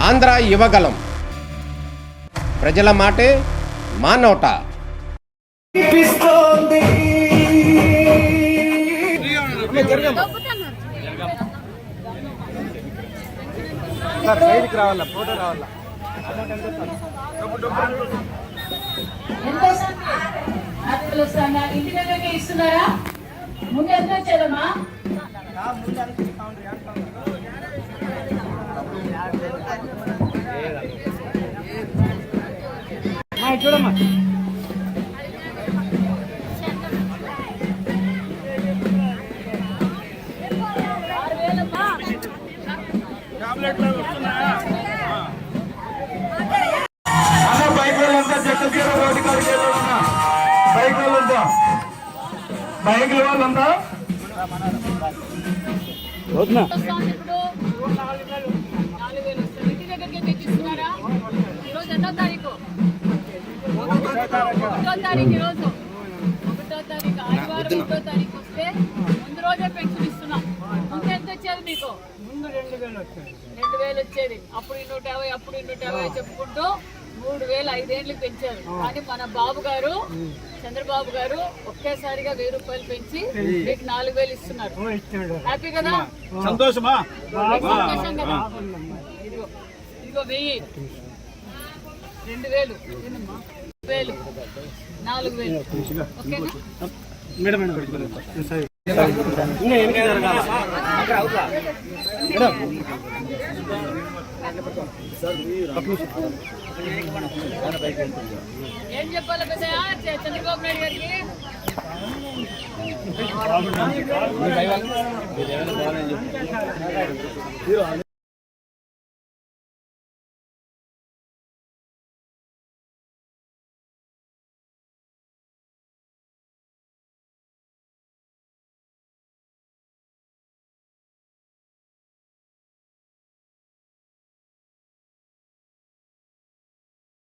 ఆంధ్ర యువగలం. ప్రజల మాటే మా నోట. ఇంటి దగ్గరికి ఇస్తున్నారా? ముందు ఎంత వచ్చారమ్మా? చూడమ్మా బైకుల వాళ్ళంతా ఇంటి దగ్గరికి తెచ్చిస్తున్నారా? ఈరోజు ఎన్నో తారీఖు? 1వ తారీఖు. ఈరోజు 1వ తారీఖు ఆదివారం 1వ తారీఖు వస్తే ముందు రోజే పెన్షన్ ఇస్తున్నాం. ముందు ఎంత వచ్చేది మీకు? ముందు 2,000 వచ్చేది. అప్పుడు 150, అప్పుడు 150 చెప్పుకుంటూ 3,000 5 ఏళ్ళకి పెంచారు. కానీ మన బాబు గారు చంద్రబాబు గారు ఒకేసారిగా 1,000 రూపాయలు పెంచి మీకు 4,000 ఇస్తున్నారు. హ్యాపీ కదా? సంతోషమా? సంతోషం కదా? ఇదిగో 1,000, 2,000, 1,000, 4,000. ఓకేనా? ఏం చెప్పాలి పెద్దయ్య చంద్రబాబు నాయుడు గారికి?